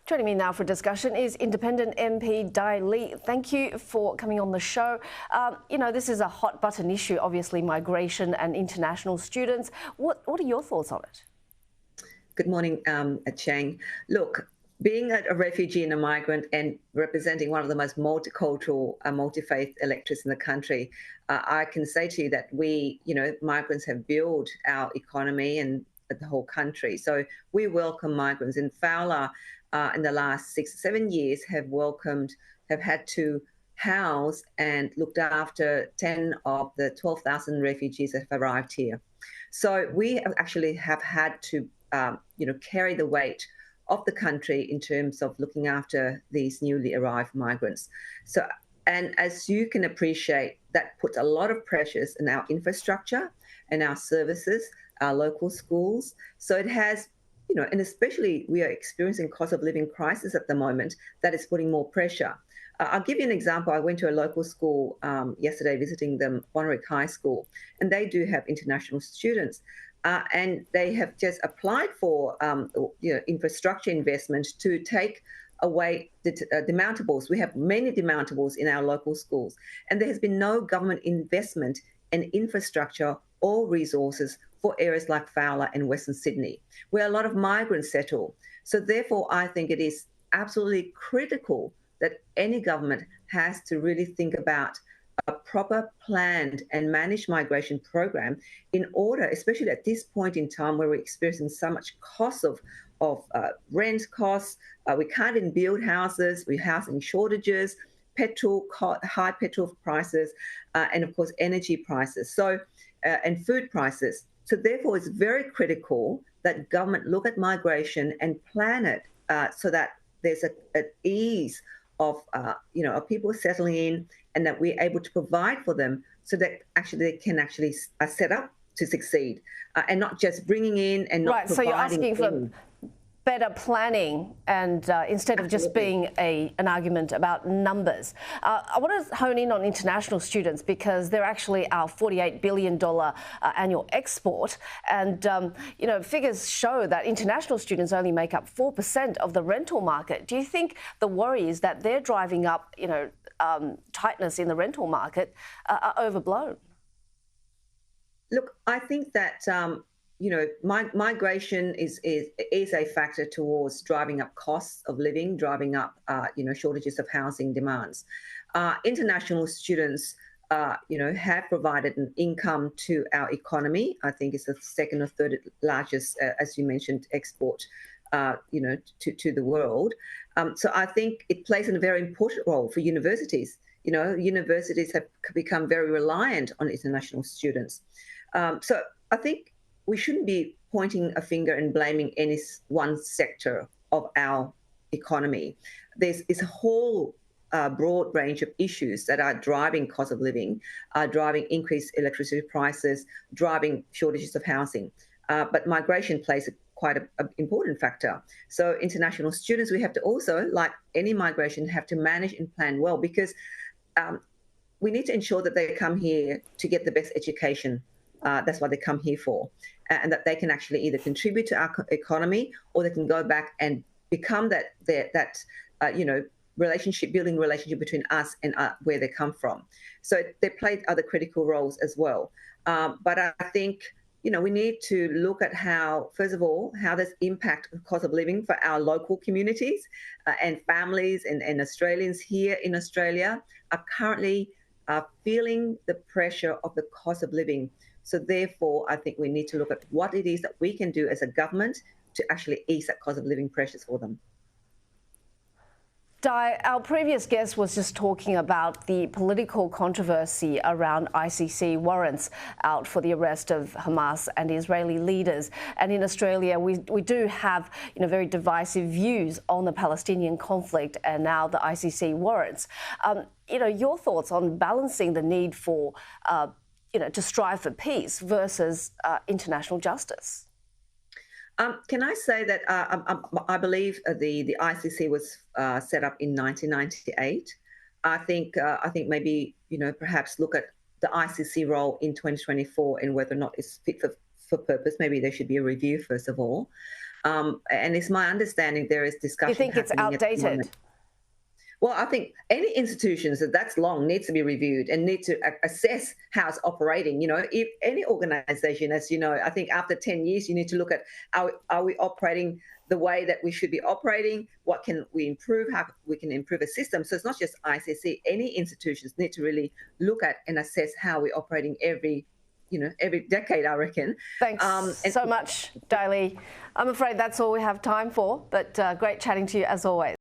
Joining me now for discussion is Independent MP Dai. Thank you for coming on the show. This is a hot button issue, obviously, migration and international students. What are your thoughts on it? Good morning, Chang. Look, being a refugee and a migrant and representing one of the most multicultural, multi-faith electorates in the country, I can say to you that we, migrants have built our economy and the whole country. So we welcome migrants. In Fowler, in the last 6 or 7 years, have had to house and looked after 10 of the 12,000 refugees that have arrived here. So we actually have had to, carry the weight of the country in terms of looking after these newly arrived migrants. So, and as you can appreciate, that puts a lot of pressures in our infrastructure and our services, our local schools. So it has, and especially we are experiencing cost of living crisis at the moment that is putting more pressure. I'll give you an example. I went to a local school yesterday visiting them, Warwick High School, and they do have international students. And they have just applied for infrastructure investment to take away the demountables. We have many demountables in our local schools, and there has been no government investment in infrastructure or resources for areas like Fowler and Western Sydney, where a lot of migrants settle. So therefore, I think it is absolutely critical that any government has to really think about a proper planned and managed migration program in order, especially at this point in time where we're experiencing so much cost of rent costs. We can't even build houses. We're housing shortages, high petrol prices, and of course, energy prices. So, and food prices. So therefore, it's very critical that government look at migration and plan it so that there's an ease of people settling in, and that we're able to provide for them so that actually they can actually set up to succeed, and not just bringing in and not right. So you're asking for better planning and instead of just being an argument about numbers. I want to hone in on international students because they're actually our $48 billion annual export. And, figures show that international students only make up 4% of the rental market. Do you think the worry is that they're driving up, tightness in the rental market are overblown? Look, I think that migration is a factor towards driving up costs of living, driving up, shortages of housing demands. International students, have provided an income to our economy. I think it's the second or third largest, as you mentioned, export, to the world. So I think it plays a very important role for universities. Universities have become very reliant on international students. So I think we shouldn't be pointing a finger and blaming any one sector of our economy. There's a whole broad range of issues that are driving cost of living, driving increased electricity prices, driving shortages of housing. But migration plays quite an important factor. So international students, we have to also, like any migration, have to manage and plan well, because we need to ensure that they come here to get the best education. That's what they come here for, and that they can actually either contribute to our economy, or they can go back and become that building relationship between us and where they come from. So they play other critical roles as well. But I think we need to look at how, first of all, how this impact the cost of living for our local communities and families and Australians here in Australia are currently feeling the pressure of the cost of living. So therefore, I think we need to look at what it is that we can do as a government to actually ease that cost of living pressures for them. Dai, our previous guest was just talking about the political controversy around ICC warrants out for the arrest of Hamas and Israeli leaders. And in Australia, we do have very divisive views on the Palestinian conflict and now the ICC warrants. Your thoughts on balancing the need for to strive for peace versus international justice? Can I say that I believe the ICC was set up in 1998. I think maybe perhaps look at the ICC role in 2024 and whether or not it's fit for purpose. Maybe there should be a review first of all. And it's my understanding there is discussion. You think it's outdated? Well, I think any institutions that's long needs to be reviewed and need to assess how it's operating. You know, if any organization, as you know, I think after 10 years, you need to look at are we operating the way that we should be operating? What can we improve? How we can improve a system? So it's not just ICC. Any institutions need to really look at and assess how we're operating every decade, I reckon. Thanks so much, Dai. I'm afraid that's all we have time for, but great chatting to you as always.